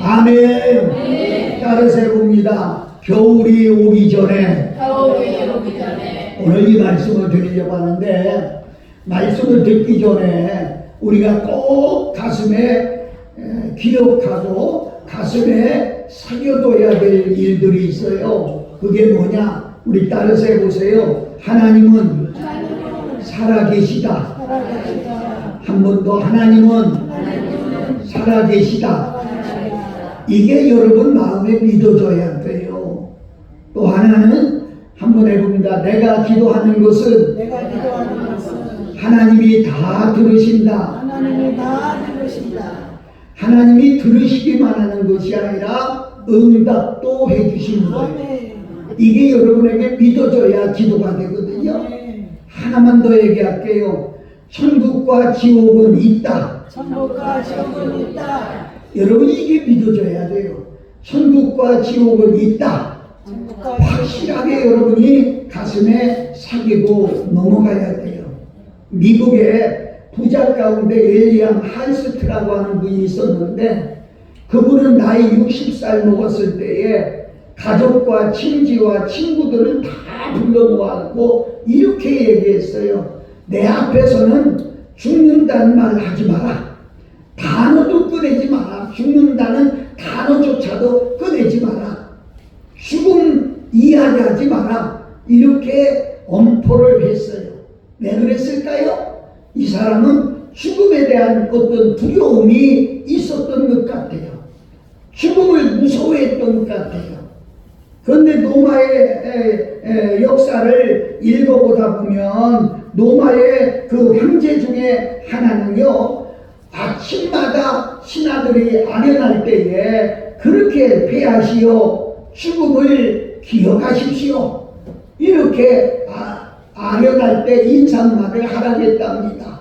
아멘. 따라서 봅니다. 겨울이 오기 전에 오늘 이 말씀을 드리려고 하는데, 말씀을 듣기 전에 우리가 꼭 가슴에 기억하고 가슴에 새겨둬야 될 일들이 있어요. 그게 뭐냐? 우리 따라서 해보세요. 하나님은 살아계시다. 한 번 더, 하나님은 살아계시다. 이게 여러분 마음에 믿어져야 돼요. 또 하나는 한번 해봅니다. 내가 기도하는 것은 하나님이 다 들으신다. 하나님이 들으시기만 하는 것이 아니라 응답도 해주시는 거예요. 이게 여러분에게 믿어져야 기도가 되거든요. 하나만 더 얘기할게요. 천국과 지옥은 있다. 여러분 이게 믿어져야 돼요. 천국과 지옥은 있다. 확실하게 여러분이 가슴에 새기고 넘어가야 돼요. 미국에 부자 가운데 윌리엄 할스트라고 하는 분이 있었는데, 그분은 나이 60살 먹었을 때에 가족과 친지와 친구들을 다 불러 모아놓고 이렇게 얘기했어요. 내 앞에서는 죽는다는 말 하지 마라. 단어도 꺼내지 마라. 죽는다는 단어조차도 꺼내지 마라. 죽음 이야기하지 마라. 이렇게 엄포를 했어요. 왜 그랬을까요? 이 사람은 죽음에 대한 어떤 두려움이 있었던 것 같아요. 죽음을 무서워했던 것 같아요. 그런데 노마의 역사를 읽어보다 보면 노마의 그 황제 중에 하나는요, 아침마다 신하들이 아련할 때에 그렇게 패하시오. 죽음을 기억하십시오. 이렇게 아련할 때 인사말을 하라겠답니다.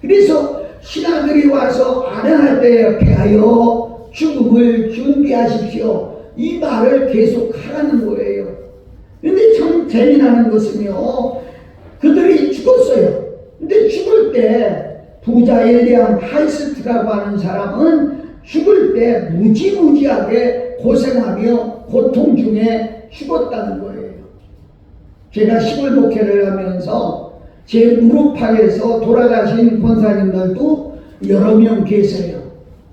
그래서 신하들이 와서 아련할 때에 패하여 죽음을 준비하십시오. 이 말을 계속 하라는 거예요. 근데 참 재미나는 것은요, 그들이 죽었어요. 근데 죽을 때 부자 윌리엄 할스트라고 하는 사람은 죽을 때 무지무지하게 고생하며 고통 중에 죽었다는 거예요. 제가 시골 목회를 하면서 제 무릎팍에서 돌아가신 권사님들도 여러 명 계세요.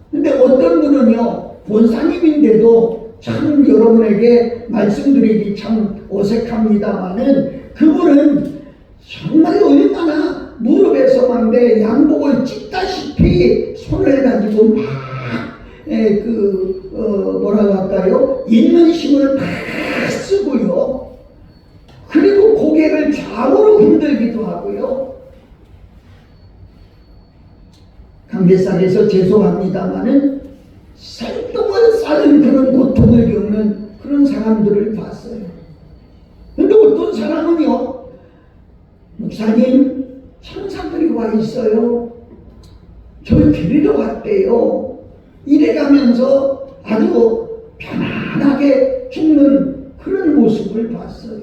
근데 어떤 분은요, 권사님인데도 참 여러분에게 말씀드리기 참 어색합니다만은, 그분은 정말 얼마나 무릎에서만 내 양복을 찢다시피 손을 가지고 막 뭐라고 할까요? 있는 힘을 막 쓰고요. 그리고 고개를 좌우로 흔들기도 하고요. 강대상에서 죄송합니다마는 살동을 싸는 그런 고통을 겪는 그런 사람들을 봤어요. 근데 어떤 사람은요, 목사님, 천사들이 와 있어요. 저를 데리러 왔대요. 이래가면서 아주 편안하게 죽는 그런 모습을 봤어요.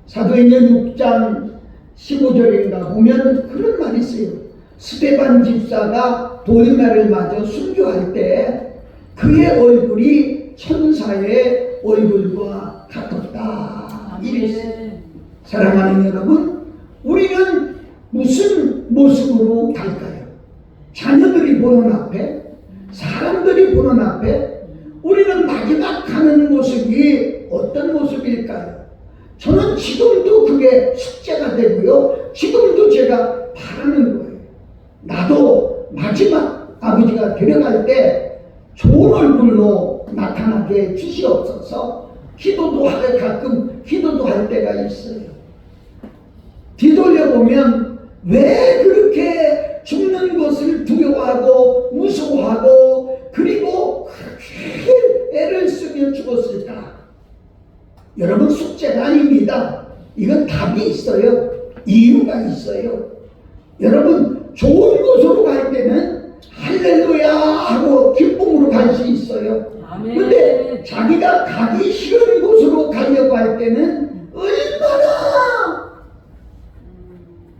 사도행전 6장 15절인가 보면 그런 말이 있어요. 스데반 집사가 돌날을 맞아 순교할 때 그의 얼굴이 천사의 얼굴과 같았다. 이랬어요. 사랑하는 여러분, 우리는 무슨 모습으로 갈까요? 자녀들이 보는 앞에, 사람들이 보는 앞에 우리는 마지막 가는 모습이 어떤 모습일까요? 저는 지금도 그게 숙제가 되고요. 지금도 제가 바라는 거예요. 나도 마지막 아버지가 데려갈 때 좋은 얼굴로 나타나게 주시옵소서. 가끔 기도도 할 때가 있어요. 뒤돌려보면 왜 그렇게 죽는 것을 두려워하고 무서워하고 그리고 그렇게 애를 쓰며 죽었을까? 여러분, 숙제가 아닙니다. 이건 답이 있어요. 이유가 있어요. 여러분, 좋은 곳으로 갈 때는 할렐루야 하고 기쁨으로 갈 수 있어요. 그런데 자기가 가기 싫은 곳으로 가려고 할 때는 얼마나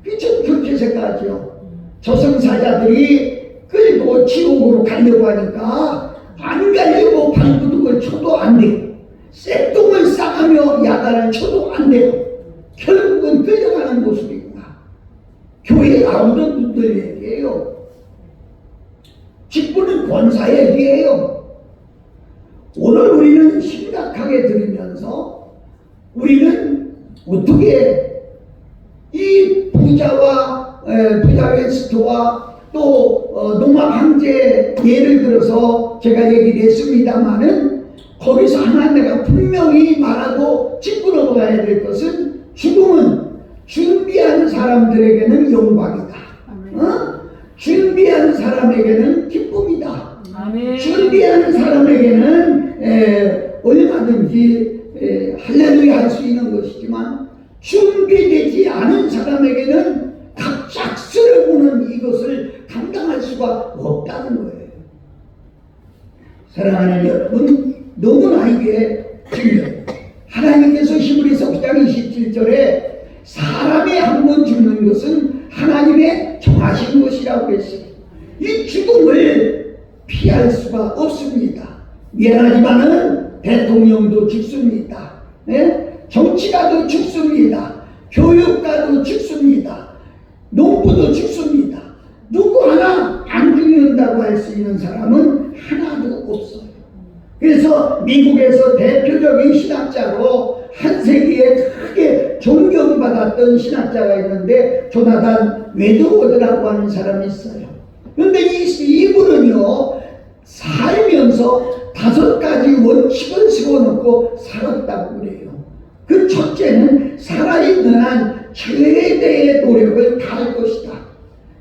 그렇죠? 그렇게 생각하죠. 저승사자들이 끌고 지옥으로 가려고 하니까 안 가려고 발구둥을 쳐도 안 돼요. 쇳똥을 싸가며 야단을 쳐도 안 돼요. 결국은 끌려가는 모습이구나. 교회에 나오던 분들 얘기예요. 직분은 권사 얘기예요. 오늘 우리는 심각하게 들으면서 우리는 어떻게 이 부자 웨스트와 또 노마 황제 예를 들어서 제가 얘기를 했습니다마는 거기서 하나 내가 분명히 말하고 짚고 넘어가야 될 것은 죽음은 준비하는 사람들에게는 영광이다. 준비하는 사람에게는 기쁨이다. 아멘. 준비하는 사람에게는 얼마든지 할렐루야 할 수 있는 것이지만 준비되지 않은 사람에게는 갑작스레 오는 이것을 감당할 수가 없다는 거예요. 사랑하는 여러분, 너무나 이게 중요해요. 하나님께서 히브리서 9장 27절에 사람이 한 번 죽는 것은 하나님의 정하신 것이라고 했어요. 이 죽음을 피할 수가 없습니다. 미안하지만은 대통령도 죽습니다. 정치가도 죽습니다. 교육가도 죽습니다. 농부도 죽습니다. 누구 하나 안 죽는다고 할 수 있는 사람은 하나도 없어요. 그래서 미국에서 대표적인 신학자로 한 세기에 크게 존경받았던 신학자가 있는데 조나단 웨드워드라고 하는 사람이 있어요. 그런데 이분은요 살면서 5가지 원칙을 세워놓고 살았다고 그래요. 그 첫째는 살아있는 한 최대의 노력을 다할 것이다.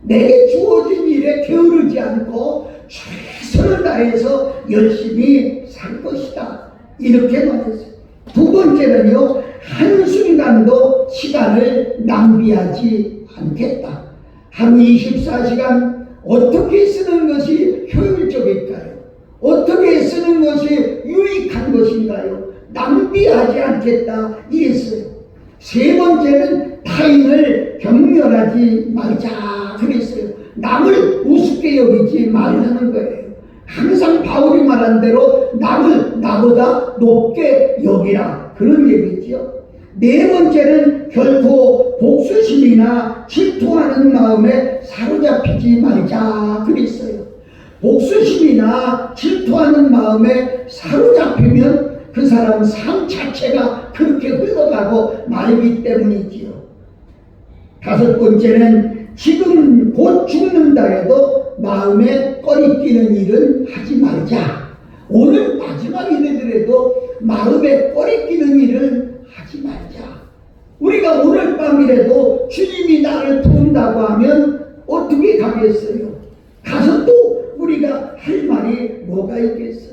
내게 주어진 일에 게으르지 않고 최선을 다해서 열심히 살 것이다. 이렇게 말했어요. 두 번째는요, 한순간도 시간을 낭비하지 않겠다. 하루 24시간 어떻게 쓰는 것이 효율적일까요? 어떻게 쓰는 것이 유익한 것인가요? 낭비하지 않겠다 이랬어요. 세 번째는 타인을 경멸하지 말자 그랬어요. 남을 우습게 여기지 말라는 거예요. 항상 바울이 말한 대로 남을 나보다 높게 여기라 그런 얘기죠. 네 번째는 결코 복수심이나 질투하는 마음에 사로잡히지 말자 그랬어요. 복수심이나 질투하는 마음에 사로잡히면 그 사람 삶 자체가 그렇게 흘러가고 말기 때문이지요. 다섯 번째는 지금 곧 죽는다 해도 마음에 꺼리끼는 일은 하지 말자. 오늘 마지막이 되더라도 마음에 꺼리끼는 일은 하지 말자. 우리가 오늘 밤이라도 주님이 나를 부른다고 하면 어떻게 가겠어요? 가서 또 우리가 할 말이 뭐가 있겠어요?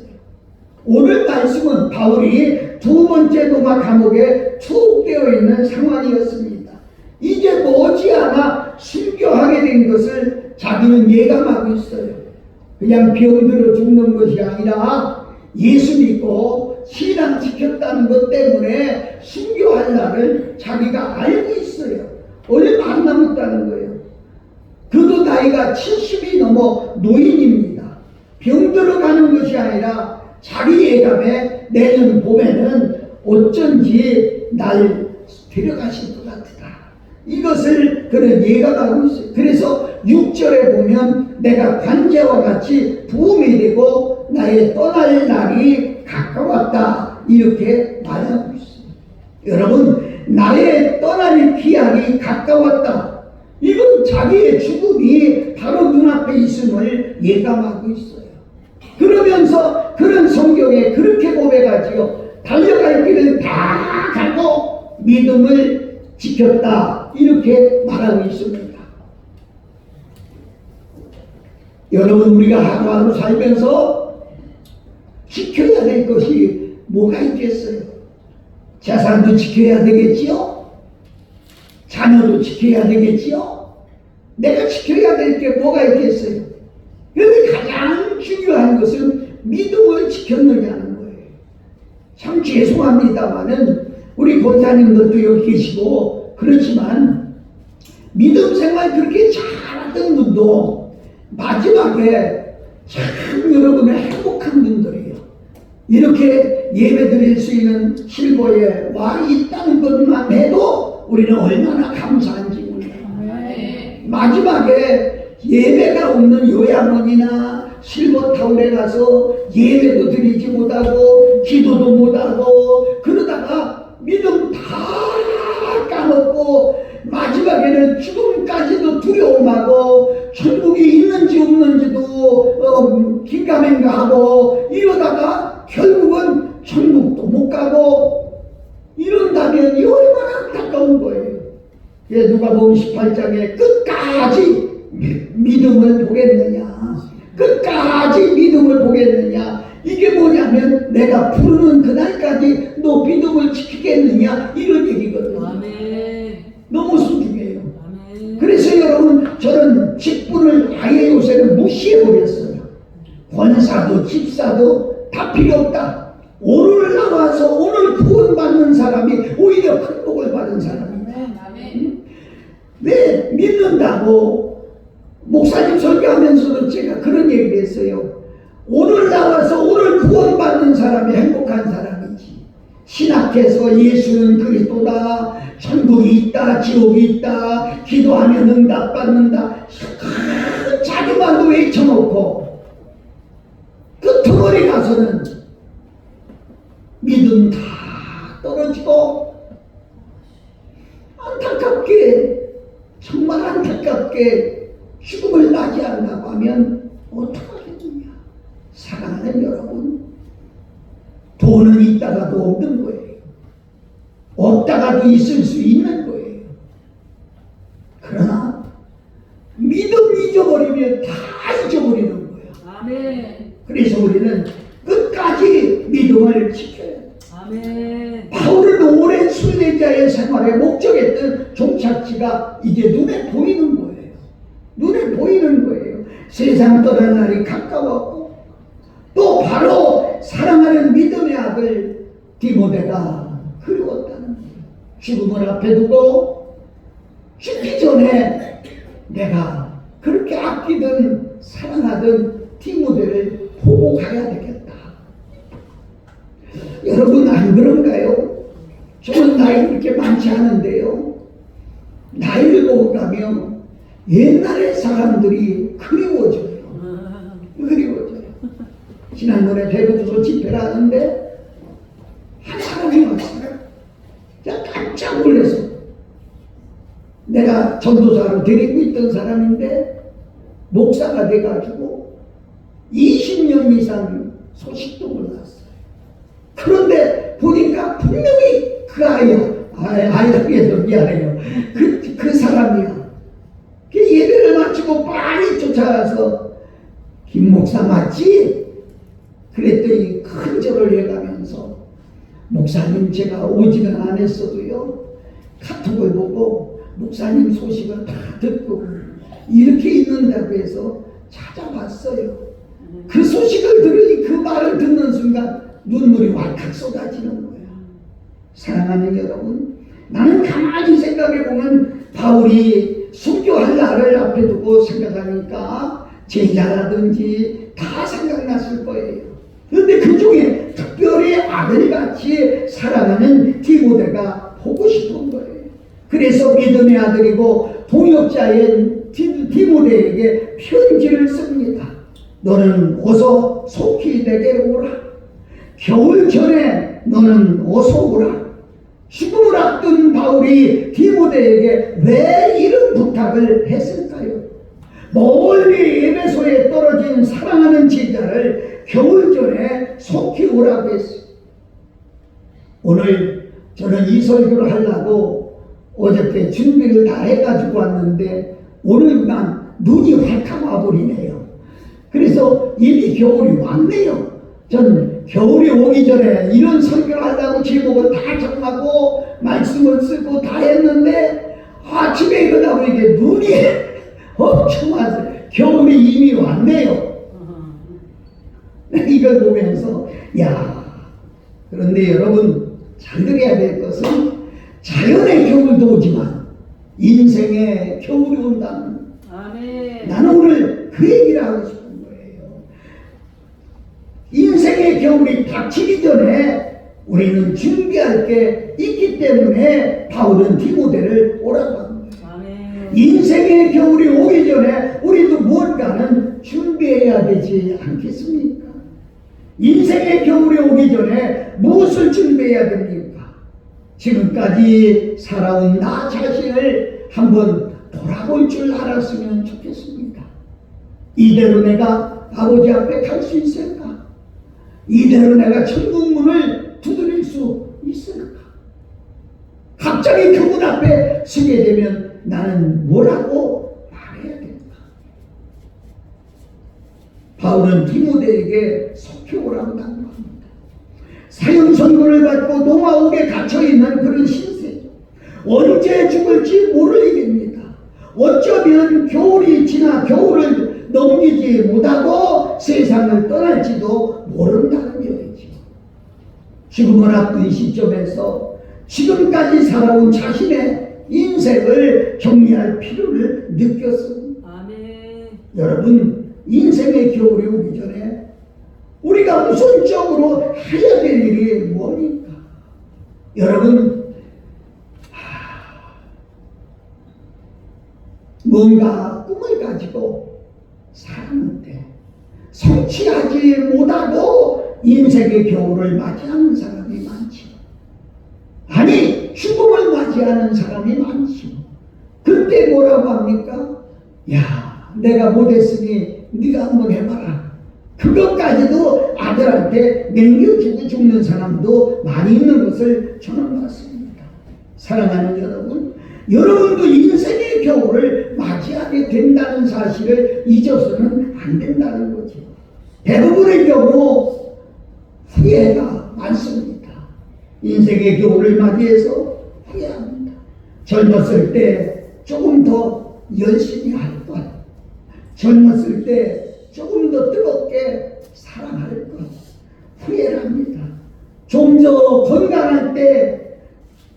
오늘 말씀은 바울이 두 번째 로마 감옥에 투옥되어 있는 상황이었습니다. 이제 머지않아 순교하게 된 것을 자기는 예감하고 있어요. 그냥 병들어 죽는 것이 아니라 예수 믿고 신앙 지켰다는 것 때문에 순교할 날을 자기가 알고 있어요. 얼마 안 남았다는 거예요. 그도 나이가 70이 넘어 노인입니다. 병들어 가는 것이 아니라 자기 예감에 내년 봄에는 어쩐지 날 데려가실 것 같다. 이것을 그는 예감하고 있어요. 그래서 6절에 보면 내가 관제와 같이 부음이 되고 나의 떠날 날이 가까웠다. 이렇게 말하고 있어요. 여러분, 나의 떠날 기한이 가까웠다. 이건 자기의 죽음이 바로 눈앞에 있음을 예감하고 있어요. 그러면서 그런 성경에 그렇게 고백하지요. 달려갈 길을 다 가고 믿음을 지켰다. 이렇게 말하고 있습니다. 여러분, 우리가 하루하루 살면서 지켜야 될 것이 뭐가 있겠어요? 재산도 지켜야 되겠지요? 자녀도 지켜야 되겠지요? 내가 지켜야 될 게 뭐가 있겠어요? 그런데 가장 중요한 것은 믿음을 지켰느냐는 거예요. 참 죄송합니다마는 우리 권사님들도 여기 계시고 그렇지만 믿음 생활 그렇게 잘하던 분도 마지막에 참 여러분의 행복한 분들이 이렇게 예배 드릴 수 있는 실버에 와 있다는 것만 해도 우리는 얼마나 감사한지 몰라요. 마지막에 예배가 없는 요양원이나 실버타운에 가서 예배도 드리지 못하고 기도도 못하고 그러다가 믿음 다 까먹고 마지막에는 죽음까지도 두려움하고 천국이 있는지 없는지도 긴가민가하고 이러다가 결국은 천국도 못 가고 이런다면 이 얼마나 안타까운 거예요. 예, 누가복음 18장에 끝까지 믿음을 보겠느냐, 끝까지 믿음을 보겠느냐, 이게 뭐냐면 내가 부르는 그날까지 너 믿음을 지키겠느냐 이런 얘기거든요. 아멘. 너무 소중해요. 아멘. 그래서 여러분 저는 직분을 아예 요새는 무시해버렸어요. 권사도 집사도 다 필요 없다. 오늘 나와서 오늘 구원받는 사람이 오히려 큰 복을 받은 사람입니다. 아멘. 왜 믿는다고 목사님 설교하면서도 제가 그런 얘기를 했어요. 오늘 나와서 오늘 구원받는 사람이 행복한 사람이지. 신학해서 예수는 그리스도다, 천국이 있다, 지옥이 있다, 기도하면 응답받는다, 자기만도 외쳐놓고 끝머리 가서는 믿음 다 떨어지고 안타깝게, 정말 안타깝게 죽음을 맞이한다고 하면 어떡하겠느냐. 사랑하는 여러분, 돈은 있다가도 없는 거예요. 없다가도 있을 수 있는 거예요. 그러나 믿음 잊어버리면 다 잊어버리는 거예요. 아멘. 그래서 우리는 끝까지 믿음을 지켜야 돼요. 아멘. 바울은 오랜 순례자의 생활에 목적했던 종착지가 이제 눈에 보이는 거예요. 눈에 보이는 거예요. 세상 떠날 날이 가까웠고 또 바로 사랑하는 믿음의 아들 디모데가 그리웠다는 거예요. 죽음을 앞에 두고 죽기 전에 내가 그렇게 아끼던 사랑하던 디모데를 보고 가야 되겠다. 여러분 안 그런가요? 저는 나이 그렇게 많지 않은데요, 나이를 보고 가면 옛날의 사람들이 그리워져요. 그리워져요. 지난번에 대구에서 집회를 하는데 한 사람이 왔어요. 제가 깜짝 놀라서, 내가 전도사로 데리고 있던 사람인데 목사가 돼가지고 20년 이상 소식도 몰랐어요. 그런데 보니까 분명히 그 아이라고 해서 미안해요. 그 사람이야. 그 예배를 마치고 빨리 쫓아가서 김 목사 맞지? 그랬더니 큰 절을 해가면서 목사님 제가 오지는 않았어도요 카톡을 보고 목사님 소식을 다 듣고 이렇게 있는다고 해서 찾아봤어요. 그 소식을 들으니 그 말을 듣는 순간 눈물이 왈칵 쏟아지는 거예요. 사랑하는 여러분, 나는 가만히 생각해보면 바울이 순교할 날을 앞에 두고 생각하니까 제자라든지 다 생각났을 거예요. 그런데 그 중에 특별히 아들같이 사랑하는 디모데가 보고 싶은 거예요. 그래서 믿음의 아들이고 동역자인 디모데에게 편지를 씁니다. 너는 어서 속히 내게로 오라. 겨울 전에 너는 어서 오라. 죽음을 앞둔 바울이 디모데에게 왜 이런 부탁을 했을까요? 멀리 에베소에 떨어진 사랑하는 제자를 겨울 전에 속히 오라고 했어요. 오늘 저는 이 설교를 하려고 어저께 준비를 다 해가지고 왔는데 오늘만 눈이 활칵 와버리네요. 그래서 이미 겨울이 왔네요. 전 겨울이 오기 전에 이런 설교를 하려고 제목을 다 정하고 말씀을 쓰고 다 했는데 아침에 일어나고 이게 눈이 엄청 왔어요. 겨울이 이미 왔네요. 이걸 보면서 그런데 여러분 잘 들어야 될 것은 자연의 겨울도 오지만 인생의 겨울이 온다는, 나는 오늘 그 얘기를 하고 싶은 거예요. 인생의 인생의 겨울이 닥치기 전에 우리는 준비할 게 있기 때문에 바울은 디모데를 오라고 합니다. 아멘. 인생의 겨울이 오기 전에 우리도 무언가는 준비해야 되지 않겠습니까? 인생의 겨울이 오기 전에 무엇을 준비해야 됩니까? 지금까지 살아온 나 자신을 한번 돌아볼 줄 알았으면 좋겠습니다. 이대로 내가 아버지 앞에 갈 수 있을까? 이대로 내가 천국 문을 두드릴 수 있을까? 갑자기 그분 앞에 서게 되면 나는 뭐라고 말해야 될까? 바울은 디모데에게 속혀오라고 당부합니다. 사형 선고를 받고 노마옥에 갇혀있는 그런 신세, 언제 죽을지 모를 일입니다. 어쩌면 겨울이 지나 겨울을 넘기지 못하고 세상을 떠날지도 모른다는 얘기죠. 죽음을 앞둔 시점에서 지금까지 살아온 자신의 인생을 정리할 필요를 느꼈습니다. 아멘. 여러분, 인생의 겨울이 오기 전에 우리가 우선적으로 해야 될 일이 뭡니까? 여러분, 뭔가 꿈을 가지고 살았는데 성취하지 못하고 인생의 겨울을 맞이하는 사람이 많지요. 아니, 죽음을 맞이하는 사람이 많지요. 그때 뭐라고 합니까? 야, 내가 못했으니 네가 한번 해봐라. 그것까지도 아들한테 남겨주고 죽는 사람도 많이 있는 것을 저는 봤습니다. 사랑하는 여러분, 여러분도 인생의 겨울을 맞이하게 된다는 사실을 잊어서는 안 된다는 거죠. 대부분의 경우 후회가 많습니다. 인생의 겨울을 맞이해서 후회합니다. 젊었을 때 조금 더 열심히 할 것, 젊었을 때 조금 더 뜨겁게 사랑할 것, 후회를 합니다. 좀 더 건강할 때,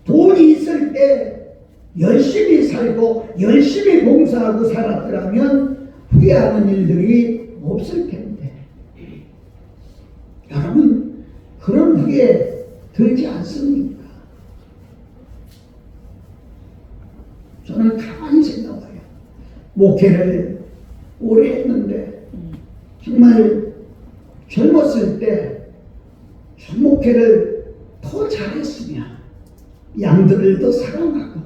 돈이 있을 때 열심히 살고 열심히 봉사하고 살았더라면 후회하는 일들이 없을 텐데, 여러분, 그런 후회 들지 않습니까? 저는 가만히 생각해요. 목회를 오래 했는데 정말 젊었을 때 저 목회를 더 잘했으면 양들을 더 사랑하고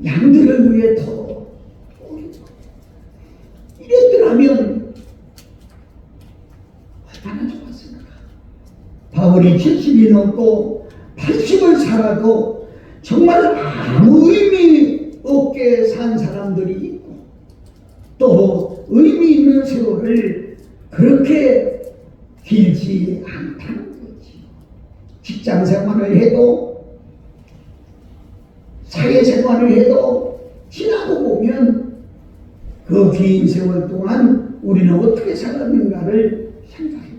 양들을 위해 더 이랬더라면 얼마나 좋았을까. 바울이 70이 넘고 80을 살아도 정말 아무 의미 없게 산 사람들이 있고 또 의미 있는 세월을 그렇게 길지 않다는 거지. 직장 생활을 해도 사회생활을 해도 지나고 보면 그 긴 세월 동안 우리는 어떻게 살았는가를 생각해요.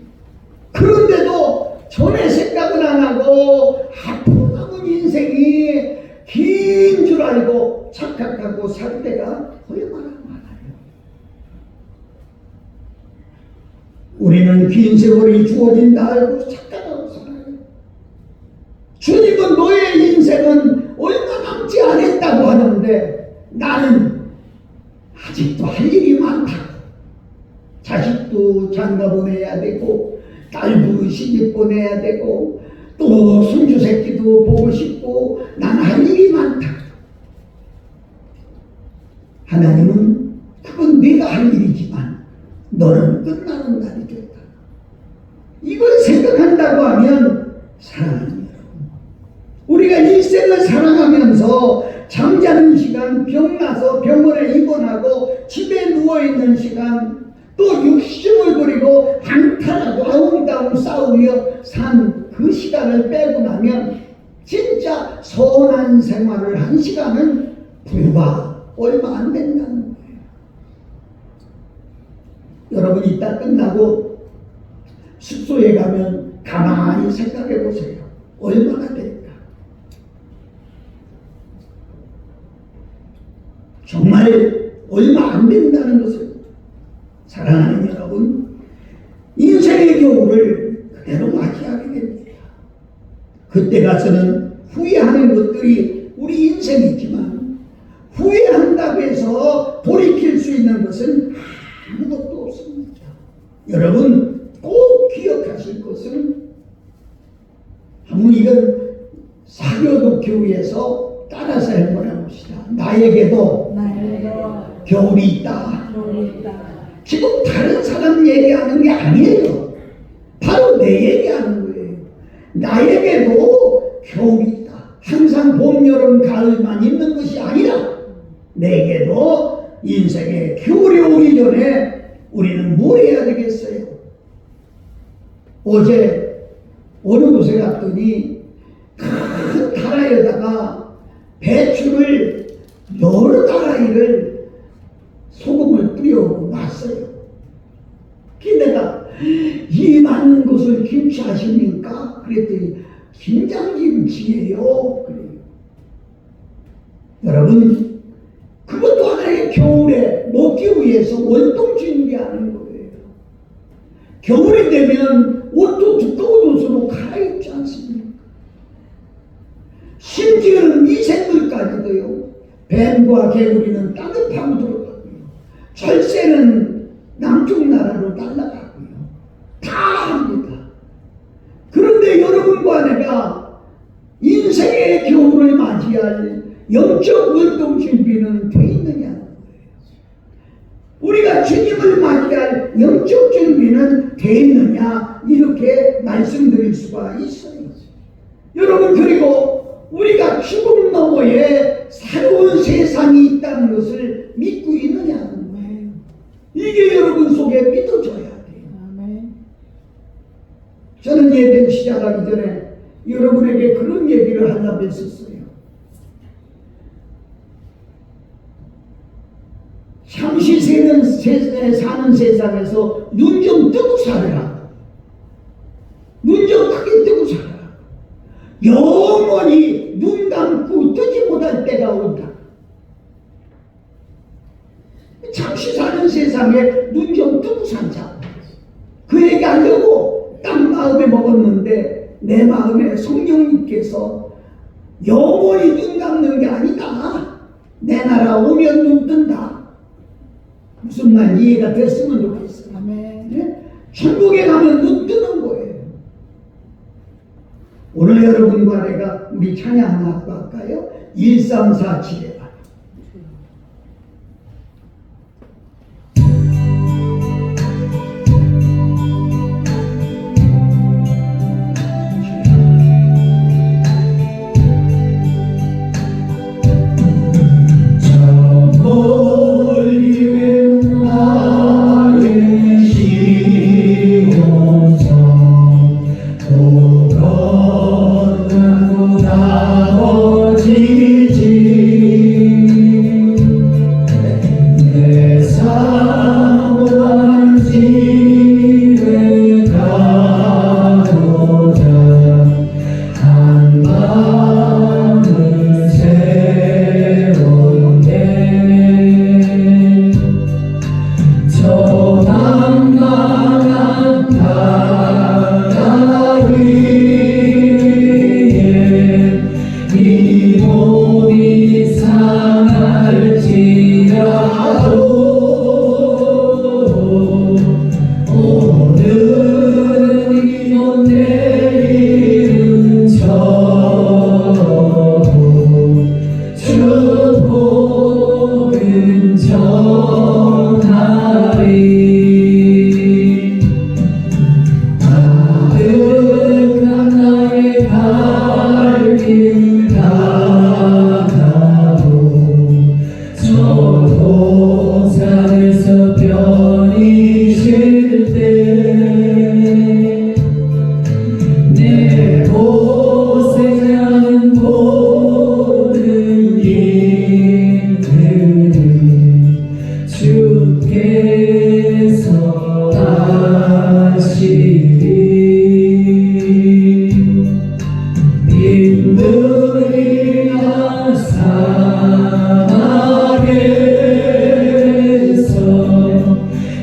그런데도 전에 생각은 안 하고 앞으로 남은 인생이 긴 줄 알고 착각하고 살 때가 얼마나 많아요. 우리는 긴 세월이 주어진다 알고 착각하고 살아요. 주님은 너의 인생은 얼마 남지 않았다고 하는데 나는 아직도 할 일이 많다고. 자식도 장가 보내야 되고 딸도 시집 보내야 되고 또 손주 새끼도 보고 싶고 난 할 일이 많다. 하나님은 그건 네가 할 일이지만 너는 끝나는 날이 됐다. 이걸 생각한다고 하면 사랑하는 여러분, 우리가 일생을 살아가면서 잠자는 시간, 병나서 병원에 입원하고 집에 누워있는 시간, 또 육심을 부리고 방탈하고 아웅다웅 싸우며 산 그 시간을 빼고 나면 진짜 선한 생활을 한 시간은 불과 얼마 안 된다는 거예요. 여러분, 이따 끝나고 숙소에 가면 가만히 생각해 보세요. 얼마나 될까? 정말 얼마 안 된다는 것을. 사랑하는 여러분, 인생의 겨울을 그대로 맞이하게 됩니다. 그때 가서는 후회하는 것들이 우리 인생이지만 후회한다고 해서 돌이킬 수 있는 것은 아무것도 없습니다. 여러분 꼭 기억하실 것은 한번 이건 사교도 교회에서 따라서 한번 해봅시다. 나에게도 겨울이 있다. 지금 다른 사람 얘기하는 게 아니에요. 바로 내 얘기하는 거예요. 나에게도 겨울이 있다. 항상 봄, 여름, 가을만 있는 것이 아니라 내게도 인생에 겨울이 오기 전에 우리는 뭘 해야 되겠어요? 어제 어느 곳에 갔더니 큰 다라에다가 배추를 여러 다라이를 소금을 뿌려 놨어요. 그래서 내가 이 많은 것을 김치하십니까? 그랬더니 김장김치예요. 그래요. 여러분 그것도 하나의 겨울에 먹기 위해서 월동 준비하는 거예요. 겨울이 되면 옷도 두꺼운 옷으로 갈아입지 않습니까? 심지어는 미생물까지도요. 뱀과 개구리는 땅을 파고 들어가고요. 철새는 남쪽 나라로 날아가고요. 다 합니다. 그런데 여러분과 내가 인생의 겨울을 맞이할 영적 월동 준비는 돼 있느냐는 거예요. 우리가 주님을 맞이할 영적 준비는 돼 있느냐 이렇게 말씀드릴 수가 있어요. 여러분 그리고 우리가 죽음 너머에 새로운 세상이 있다는 것을 믿고 있느냐는 거예요. 이게 여러분 속에 믿어져야 돼요. 저는 예배 시작하기 전에 여러분에게 그런 얘기를 하려고 했었어요. 잠시 사는 세상에서 눈 좀 뜨고 살아라. 눈 좀 크게 뜨고 살아라. 영원히 눈 감고 뜨지 못할 때가 온다. 잠시 사는 세상에 눈 좀 뜨고 살자. 그 얘기 하려고 딱 마음에 먹었는데 내 마음에 성령님께서 영원히 눈 감는 게 아니다. 내 나라 오면 눈 뜬다. 무슨 말 이해가 됐으면 좋겠어요. 네? 천국에 가면 눈 뜨는 거예요. 오늘 여러분과 내가 우리 찬양 하나 하고 할까요? 1347에 봐요.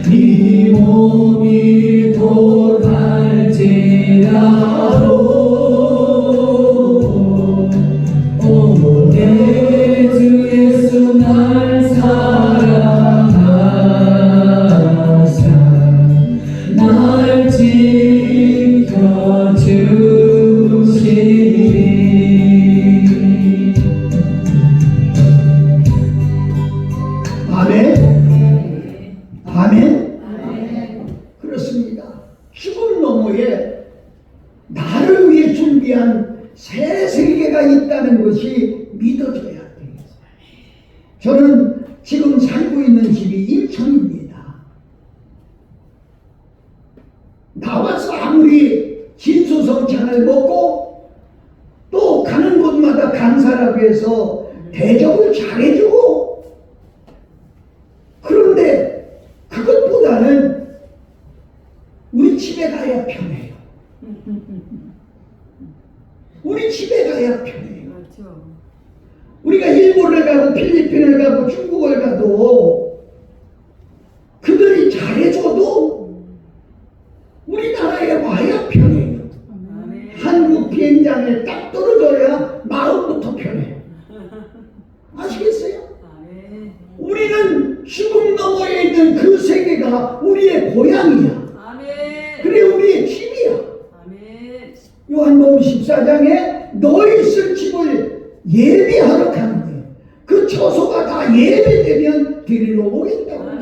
이 몸이 돌아 죽음 너머에 나를 위해 준비한 새 세계가 있다는 것이 믿어져야 돼요. 저는 지금 살고 있는 집이 인천입니다. 나와서 아무리 진수성찬을 먹고 또 가는 곳마다 간사라고 해서 대접을 잘해주고, 그런데 그것보다는 우리 집에 가야 편해요. 우리 집에 가야 편해요. 그렇죠. 우리가 일본을 가고 필리핀을 가고 중국을 가도 그들이 잘해줘도 우리나라에 와야 편해요. 아멘. 한국 비행장에 딱 떨어져야 마음부터 편해요. 아시겠어요? 아멘. 우리는 죽음 너머에 있는 그 세계가 우리의 고향이야. 아멘. 그래, 우리의 집이야. 아멘. 요한복음 14장에 너희 있을 집을 예비하러 가는 거예요. 그 처소가 다 예배되면 데리러 오겠다고. 아멘.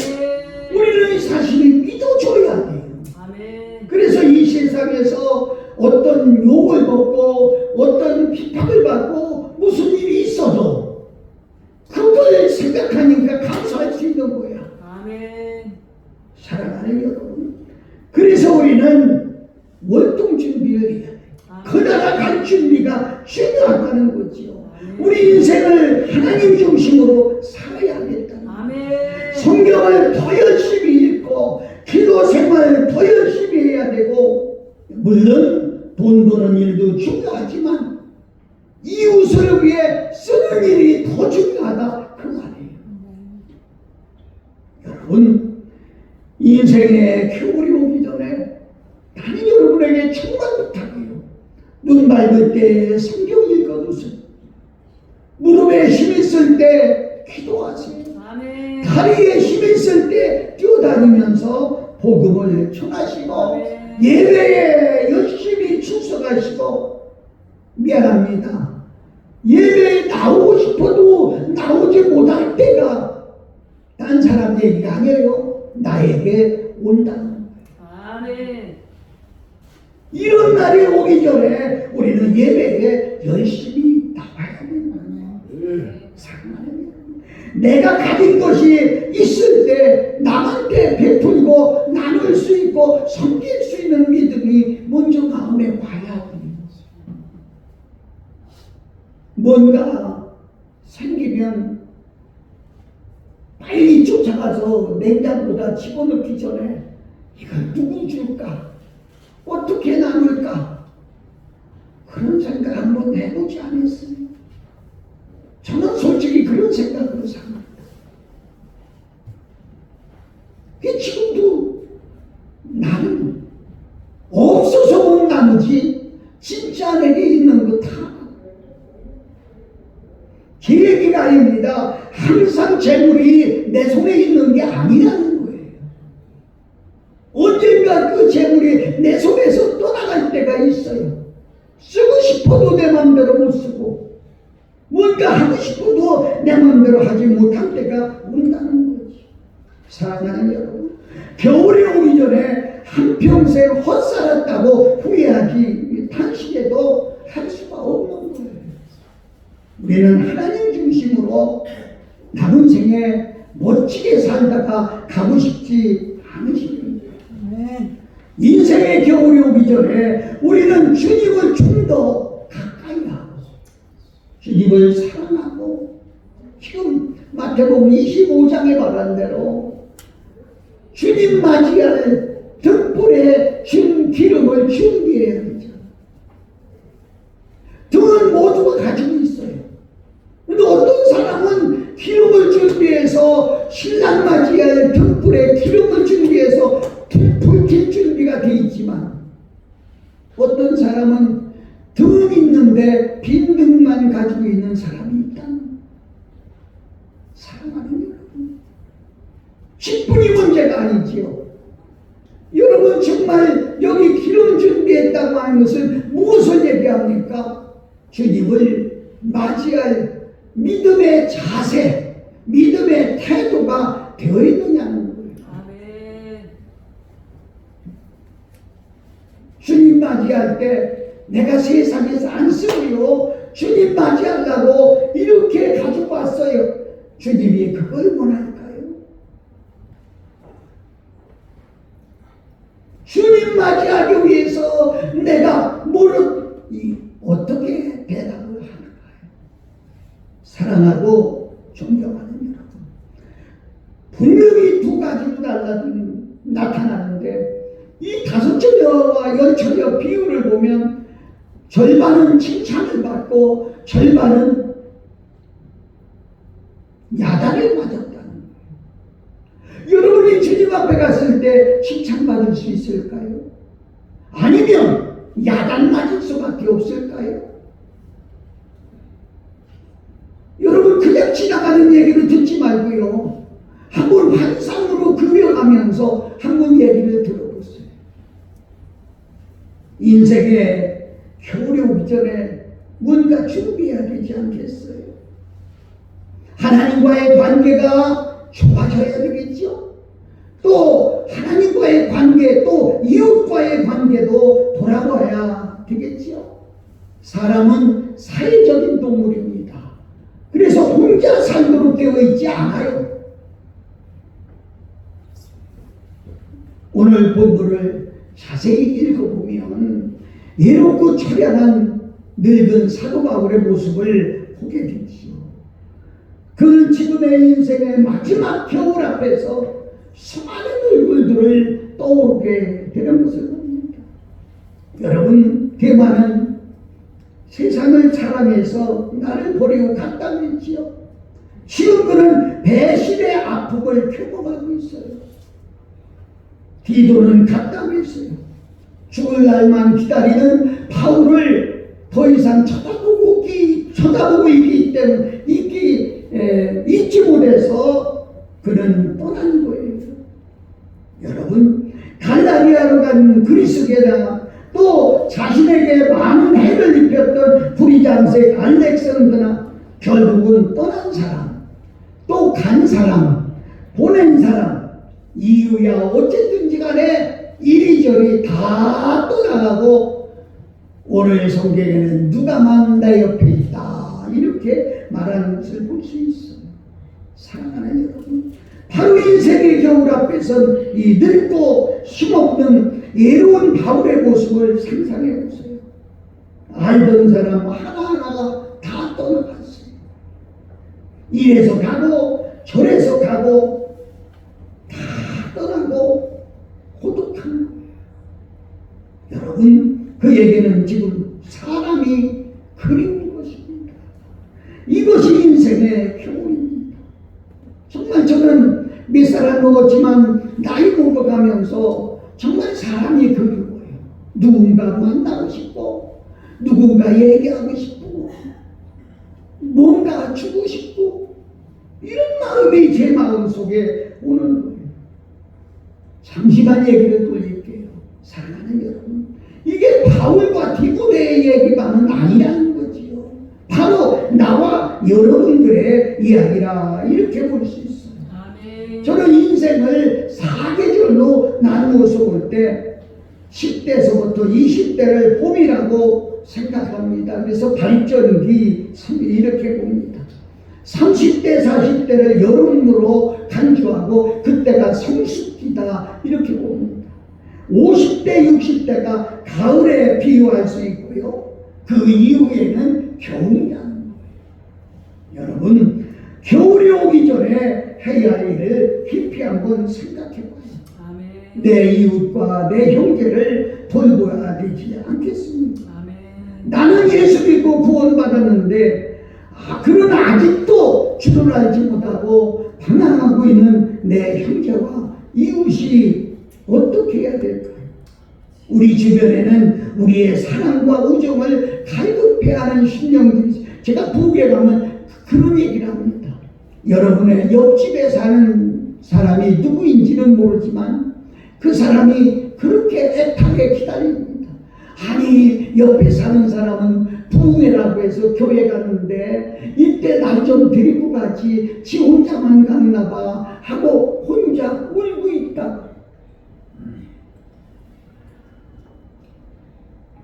우리는 이 사실을 믿어줘야 돼요. 아멘. 그래서 이 세상에서 어떤 욕을 먹고 어떤 비판을 받고 무슨 일이 있어도 그걸 생각하니까 감사할 수 있는 거야. 아멘. 사랑하는 여러분, 그래서 우리는 월동 준비를 해야 돼. 그 나라 갈 준비가 중요하다는 거지요. 우리 인생을 하나님 중심으로 살아야겠다는 거예요. 아멘. 성경을 더 열심히 읽고 기도 생활을 더 열심히 해야 되고, 물론 돈 버는 일도 중요하지만 이웃을 위해 쓰는 일이 더 중요하다 그 말이에요. 여러분, 인생의 겨울이 오기 전에 나는 여러분에게 정말 부탁해요. 눈 밝을 때 성경 읽어두세요. 무릎에 힘 있을 때 기도하세요. 아멘. 다리에 힘 있을 때 뛰어다니면서 복음을 전하시고, 아멘. 예배에 열심히 출석하시고, 미안합니다, 예배에 나오고 싶어도 나오지 못할 때가 딴 사람 얘기가 아니에요. 나에게 온다는 거예요. 아멘. 이런 날이 오기 전에 우리는 예배에 열심히 나와야 된다. 사랑하는 여러분, 내가 가진 것이 있을 때 남한테 베풀고 나눌 수 있고 섬길 수 있는 믿음이 먼저 마음에 와야 돼요. 뭔가 생기면 빨리 쫓아가서 냉장고에다 집어넣기 전에 이걸 누구 줄까? 어떻게 나눌까? 그런 생각 한번 해보지 않았어요? 저는 솔직히 그런 생각으로 삽니다. 지금도 나는 없어서 못 나누지 진짜 내게 있는 거 다 제 얘기가 아닙니다. 항상 재물이 내 손에 있는 게 아니라는 거예요. 언젠가 그 재물이 내 손에서 떠나갈 때가 있어요. 쓰고 싶어도 내 마음대로 못 쓰고, 뭔가 하고 싶어도 내 마음대로 하지 못할 때가 온다는 거지. 사랑하는 여러분, 겨울이 오기 전에 한평생 헛살았다고 후회하지 당신에도 할 수가 없는 거예요. 우리는 하나님 중심으로 남은 생에 멋지게 살다가 가고 싶지 않으시는 거예요. 인생의 겨울이 오기 전에 우리는 주님을 좀 더 가까이 하고 주님을 사랑하고, 지금 마태복음 25장에 말한 대로 주님 맞이할 등불에 준 기름을 준비해야 되죠. 등은 모두가 가지고 있어요. 근데 어떤 사람은 기름을 준비해서 신랑 맞이할 등불에 기름을 준비해서 등불 킬 준비가 되어 있지만, 어떤 사람은 등 있는데 빈 등만 가지고 있는 사람이 있다. 사랑하는 여러분, 10분이 문제가 아니지요. 여러분, 정말 여기 기름 준비했다고 하는 것은 무엇을 얘기합니까? 주님을 맞이할 믿음의 자세, 믿음의 태도가 되어 있느냐는 거예요. 아멘. 주님 맞이할 때 내가 세상에서 안 쓰고요. 주님 맞이하려고 이렇게 가지고 왔어요. 주님이 그걸 원할까요? 주님 맞이하기 위해서 내가 어떻게 대답을 하는가요? 사랑하고 존경하는 여러분, 분명히 두 가지로 나타나는데 이 다섯 처녀와 열 처녀 비유를 보면 절반은 칭찬을 받고 절반은 야단을 맞았다는 거예요. 여러분이 주님 앞에 갔을 때 칭찬받을 수 있을까요? 아니면 야단 맞을 수밖에 없을까요? 여러분 그냥 지나가는 얘기를 듣지 말고요. 한번 환상으로 그려가면서 한번 얘기를 들어보세요. 인생에 겨울이 오기 전에 뭔가 준비해야 되지 않겠어요? 하나님과의 관계가 좋아져야 되겠죠? 또 하나님과의 관계, 또 이웃과의 관계도 돌아봐야 되겠죠? 사람은 사회적인 동물입니다. 그래서 혼자 살도록 되어 있지 않아요. 오늘 본문을 자세히 읽어보면 외롭고 처량한 늙은 사도 바울의 모습을 보게 되지요. 그는 지금의 인생의 마지막 겨울 앞에서 수많은 얼굴들을 떠오르게 되는 것을 봅니다. 여러분, 대만은 세상을 사랑해서 나를 버리고 갔다 했지요. 지금 그는 배신의 아픔을 경험하고 있어요. 디도는 갔다 했어요. 죽을 날만 기다리는 바울을 더 이상 쳐다보고 있기 때문에 잊지 못해서 그는 떠난 거예요. 여러분, 갈라디아로 간 그리스게나 또 자신에게 많은 해를 입혔던 부리장색 알렉산더나 결국은 떠난 사람, 또 간 사람, 보낸 사람, 이유야 어쨌든지 간에 이리저리 다 떠나가고 오늘 성경에는 누가만 내 옆에 있다 이렇게 말하는 것을 볼 수 있어요. 사랑하는 여러분, 바로 인생의 겨울 앞에선 이 늙고 힘없는 외로운 바울의 모습을 상상해 보세요. 알던 사람 하나하나가 다 떠나갔어요. 이래서 가고 저래서 가고 다 떠나고 고독한 거예요. 여러분, 그에게는 지금 사람이 그리운 것입니다. 이것이 인생의 겨울입니다. 정말 저는 몇 살 먹었지만 나이 먹어가면서 정말 사람이 그리워요. 누군가 만나고 싶고 누군가 얘기하고 싶고 뭔가 주고 싶고 이런 마음이 제 마음속에 오는 거예요. 잠시만 얘기를 돌릴게요. 사랑하는 여러분, 이게 바울과 디모데의 얘기만은 아니라는 거지요. 바로 나와 여러분들의 이야기라 이렇게 볼 수 있어요. 아멘. 저는 인생을 4계절로 나누어서 볼 때 10대서부터 20대를 봄이라고 생각합니다. 그래서 발전기 이렇게 봅니다. 30대, 40대를 여름으로 간주하고 그때가 성숙기다 이렇게 봅니다. 50대, 60대가 가을에 비유할 수 있고요. 그 이후에는 겨울이라는 거예요. 여러분, 겨울이 오기 전에 해야 할 일을 깊이 한번 생각해 봐요. 아멘. 내 이웃과 내 형제를 돌보아야 되지 않겠습니까? 아멘. 나는 예수 믿고 구원받았는데 그러나 아직도 주를 알지 못하고 방황하고 있는 내 형제와 이웃이 어떻게 해야 될까요? 우리 주변에는 우리의 사랑과 우정을 갈급해하는 심령들이, 제가 북에 가면 그런 얘기를 합니다. 여러분의 옆집에 사는 사람이 누구인지는 모르지만 그 사람이 그렇게 애타게 기다립니다. 아니, 옆에 사는 사람은 부흥회라고 해서 교회 가는데 이때 날 좀 데리고 가지, 지 혼자만 갔나 봐 하고 혼자 울고 있다.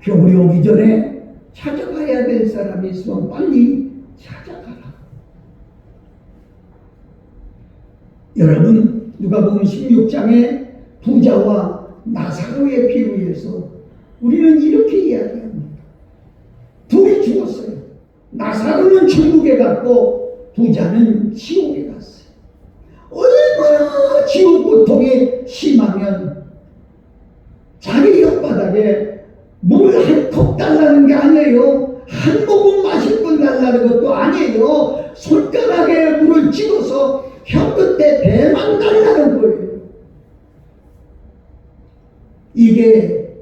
겨울이 오기 전에 찾아가야 될 사람이 있으면 빨리 찾아가라. 여러분, 누가복음 16장에 부자와 나사로의 비유에서 우리는 이렇게 이야기합니다. 둘이 죽었어요. 나사로는 천국에 갔고 부자는 지옥에 갔어요. 얼마나 지옥 고통이 심하면 자기 혓바닥에 물 한 컵 달라는 게 아니에요. 한 모금 마실 걸 달라는 것도 아니에요. 손가락에 물을 집어서 혀 끝에 배만 달라는 거예요. 이게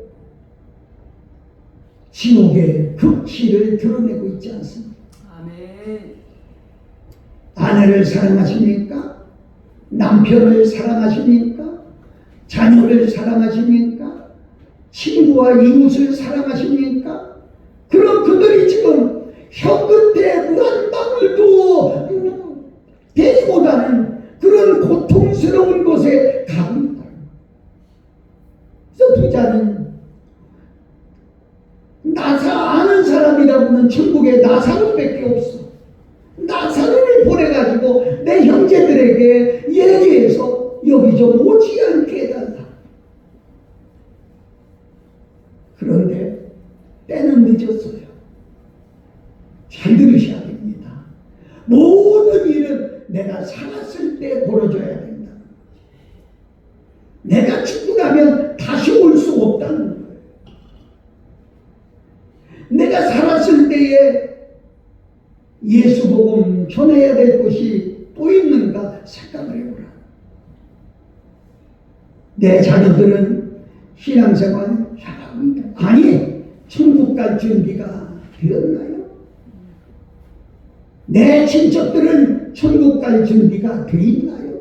지옥의 극치를 드러내고 있지 않습니까? 아멘. 아내를 사랑하십니까? 남편을 사랑하십니까? 자녀를 사랑하십니까? 친구와 이웃을 사랑하십니까? 그럼 그들이 지금 혀 끝에 물 한 방울도 되지 못하는 그런 고통스러운 곳에 갑니다. 그래서 부자는 아는 사람이라고는 천국에 나사로밖에 없어. 나사로를 보내가지고 내 형제들에게 얘기해서 여기 좀 오지 않게 해달라. 그런데 때는 늦었어요. 잘 들으셔야 됩니다. 모든 일은 내가 살았을 때 벌어져야 된다. 내가 죽고 나면 다시 올 수 없다는 거예요. 내가 살았을 때에 예수 복음 전해야 될 곳이 또 있는가 생각을 해보라. 내 자녀들은 신앙생활 잘하고 있다. 아니, 천국 갈 준비가 되었나요? 내 친척들은 천국 갈 준비가 되어 있나요?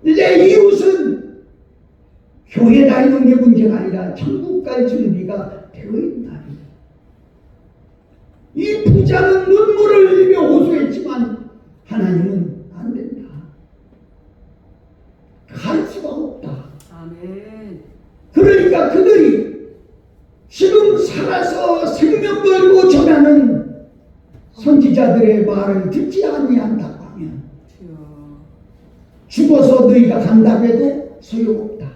내 이웃은 교회 다니는 게 문제가 아니라 천국 갈 준비가 되어 있나요? 이 부자는 눈물을 흘리며 호소했지만 하나님은 안 된다. 갈 수가 없다. 아멘. 그러니까 그들이 지금 살아서 생명 걸고 전하는 선지자들의 말을 듣지 아니한다고 하면 죽어서 너희가 간다고 해도 소용없다.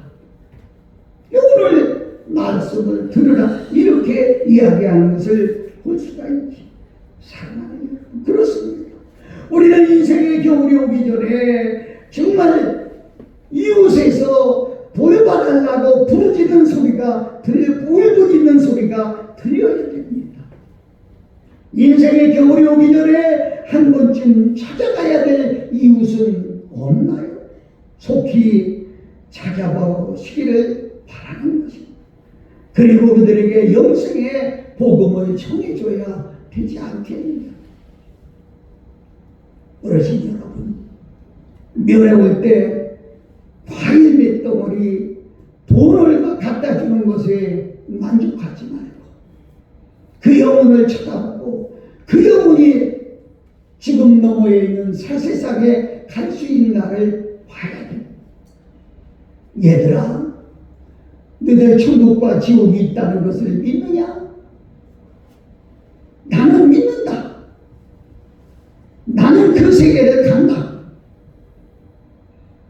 오늘 말씀을 들으라 이렇게 이야기하는 것을 볼 수가 있지. 사랑하는 여러분, 그렇습니다. 우리는 인생의 겨울이 오기 전에 정말 이웃에서 돌봐달라고 부르짖는 소리가 울부짖는 소리가 들려야 됩니다. 인생의 겨울이 오기 전에 한 번쯤 찾아가야 될 이웃은 없나요? 속히 찾아보시기를 바라는 것입니다. 그리고 그들에게 영생의 복음을 전해줘야 되지 않겠느냐. 어르신 여러분, 면회 올 때 과일 몇 덩어리 돈을 갖다 주는 것에 만족하지 말고 그 영혼을 쳐다보고 그 영혼이 지금 너머에 있는 사세상에 갈 수 있는 날을 봐야 돼. 얘들아, 너희들 천국과 지옥이 있다는 것을 믿느냐? 나는 믿는다. 나는 그 세계를 간다.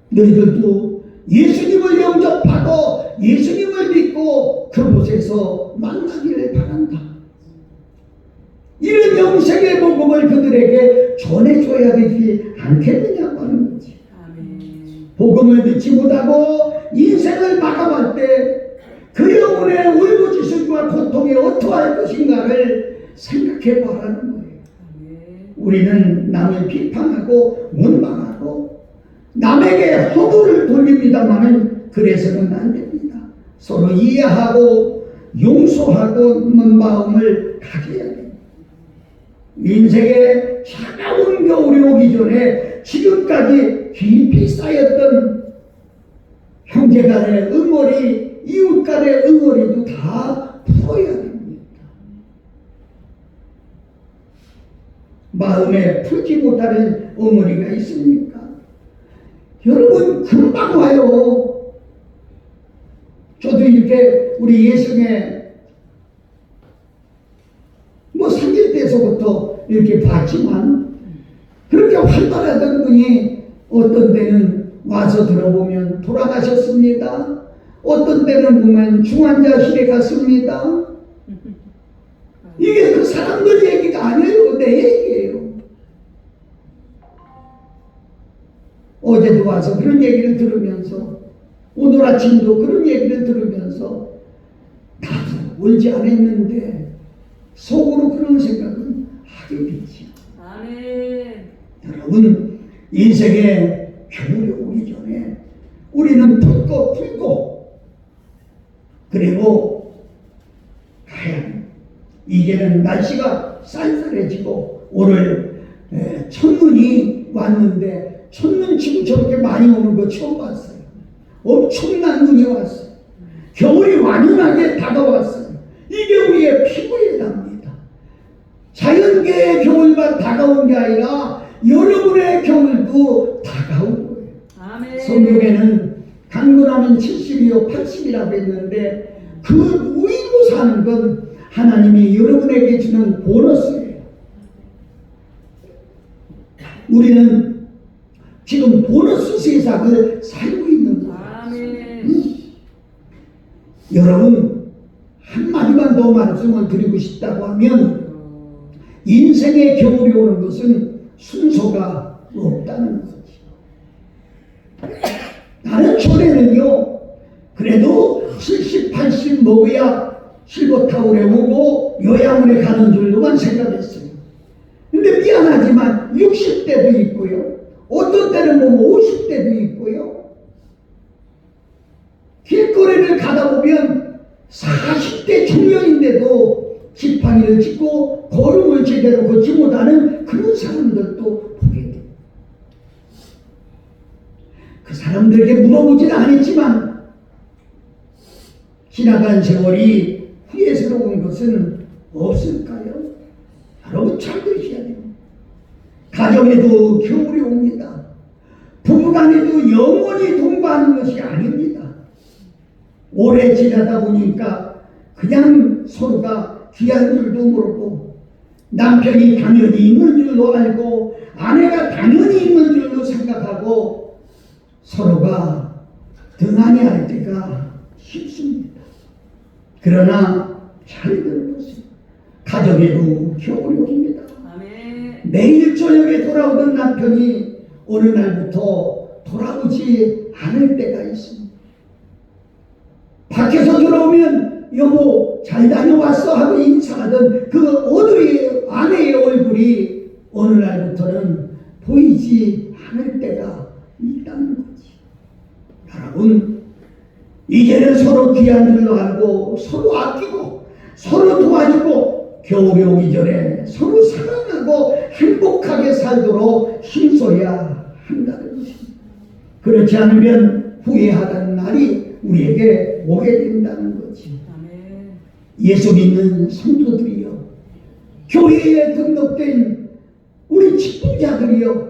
너희들도 예수님을 영접하고 예수님을 믿고 그곳에서 만나기를 바란다. 이런 영생의 복음을 그들에게 전해줘야 되지 않겠느냐고 하는 거지. 아멘. 복음을 듣지 못하고 인생을 마감할 때 그 영혼의 울부짖음과 고통이 어떠할 것인가를 생각해 보라는 거예요. 아멘. 우리는 남을 비판하고 원망하고 남에게 허물을 돌립니다마는 그래서는 안 됩니다. 서로 이해하고 용서하고는 마음을 가져야 됩니다. 인생의 차가운 겨울이 오기 전에 지금까지 깊이 쌓였던 형제간의 응어리, 이웃간의 응어리도 다 풀어야 됩니다. 마음에 풀지 못하는 응어리가 있습니까? 여러분, 금방 와요. 저도 이렇게 우리 예성의 이렇게 봤지만 그렇게 활발하던 분이 어떤 때는 와서 들어보면 돌아가셨습니다. 어떤 때는 보면 중환자실에 갔습니다. 이게 그 사람들 얘기가 아니에요. 내 얘기예요. 어제도 와서 그런 얘기를 들으면서 오늘 아침도 그런 얘기를 들으면서 나도 울지 않았는데 속으로 그런 생각은 하게 되지. 아멘. 여러분, 인생에 겨울이 오기 전에 우리는 풀고 그리고 하얀 이제는 날씨가 쌀쌀해지고 오늘 첫눈이 왔는데 첫눈 치고 저렇게 많이 오는 거 처음 봤어요. 엄청난 눈이 왔어요. 겨울이 완연하게 다가왔어요. 이게 우리의 피부에 납니다. 자연계의 겨울만 다가온 게 아니라 여러분의 겨울도 다가온 거예요. 아멘. 성경에는 강건하면 70이요 80이라고 했는데 그 누이고 사는 건 하나님이 여러분에게 주는 보너스예요. 우리는 지금 보너스 세상을 살고 있는 거예요. 아멘. 여러분 한마디만 더 말씀을 드리고 싶다고 하면 인생의 겨울이 오는 것은 순서가 없다는 거지. 나는 전에는요 그래도 70, 80 먹어야 실버타운에 오고 요양원에 가는 줄로만 생각했어요. 근데 미안하지만 60대도 있고요. 어떤 때는 보면 50대도 있고요. 길거리를 가다 보면 40대 중년인데도 지팡이를 짚고 걸음을 제대로 걷지 못하는 그런 사람들도 보게 돼요. 그 사람들에게 물어보지는 않았지만 지나간 세월이 후회스러운 것은 없을까요? 여러분 잘 들으셔야 돼요. 가정에도 겨울이 옵니다. 부부간에도 영원히 동거하는 것이 아닙니다. 오래 지나다 보니까 그냥 서로가 귀한 줄도 모르고 남편이 당연히 있는 줄로 알고 아내가 당연히 있는 줄로 생각하고 서로가 등한히 할 때가 쉽습니다. 그러나 잘 들어보세요. 가정에도 겨울이 옵니다. 아멘. 매일 저녁에 돌아오던 남편이 어느 날부터 돌아오지 않을 때가 있습니다. 밖에서 들어오면 여보 잘 다녀왔어 하고 인사하던 그 어느 아내의 얼굴이 어느 날부터는 보이지 않을 때가 있다는 거지. 여러분 이제는 서로 귀한 줄로 알고 서로 아끼고 서로 도와주고 겨울이 오기 전에 서로 사랑하고 행복하게 살도록 힘써야 한다는 것입니다. 그렇지 않으면 후회하는 날이 우리에게 오게 된다는 거지. 아멘. 예수 믿는 성도들이요, 교회에 등록된 우리 직분자들이요,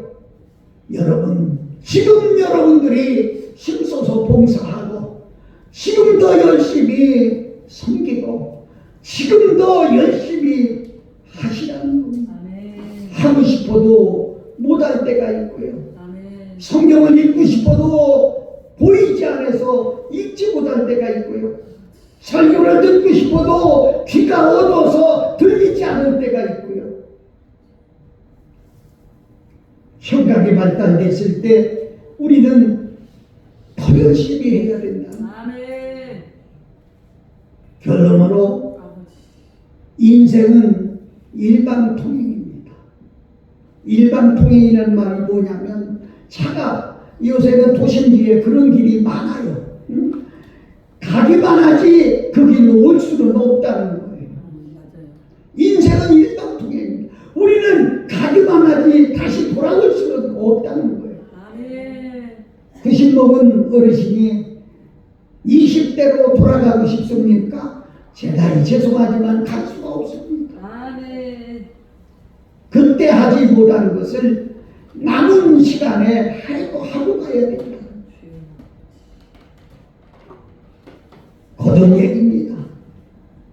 여러분 지금 여러분들이 힘써서 봉사하고 지금 더 열심히 섬기고 지금 더 열심히 하시라는 겁니다. 아멘. 하고 싶어도 못할 때가 있고요. 아멘. 성경을 읽고 싶어도 보이지 않아서 읽지 못할 때가 있고요. 설교를 듣고 싶어도 귀가 어두워서 들리지 않을 때가 있고요. 청각이 발달됐을 때 우리는 더 열심히 해야 된다. 아멘. 결론으로 아버지. 인생은 일방통행입니다. 일방통행이라는 말이 뭐냐면 차가 요새는 도심지에 그런 길이 많아요. 가기만 하지 그 길로 올 수는 없다는 거예요. 맞아요. 인생은 일방통행입니다. 우리는 가기만 하지 다시 돌아올 수는 없다는 거예요. 아멘. 드신 먹은 어르신이 20대로 돌아가고 싶습니까? 제 나이 죄송하지만 갈 수가 없습니다. 아멘. 그때 하지 못한 것을 남은 시간에 하고 가야 됩니다. 거둔 얘기입니다.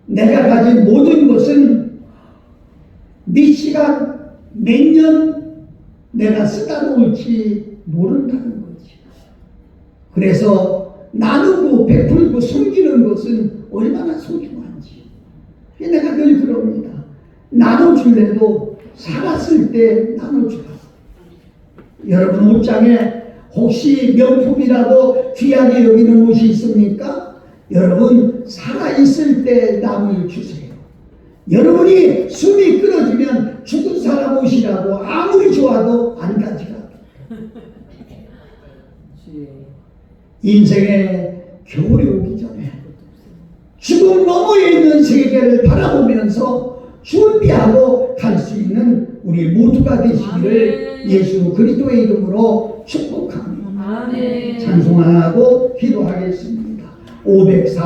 내가 가진 모든 것은 몇 시간, 몇 년 내가 쓰다 놓을지 모른다는 거지. 그래서 나누고 베풀고 섬기는 것은 얼마나 소중한지. 내가 늘 그럽니다. 나눠줄래도 살았을 때 나눠주라. 여러분 옷장에 혹시 명품이라도 귀하게 여기는 옷이 있습니까? 여러분 살아있을 때 남을 주세요. 여러분이 숨이 끊어지면 죽은 사람 옷이라고 아무리 좋아도 안 가져가. 인생의 겨울이 오기 전에 죽음 너머에 있는 세계를 바라보면서 준비하고 갈 수 있는 우리 모두가 되시기를 예수 그리스도의 이름으로 축복합니다. 아멘. 찬송하고 기도하겠습니다. 504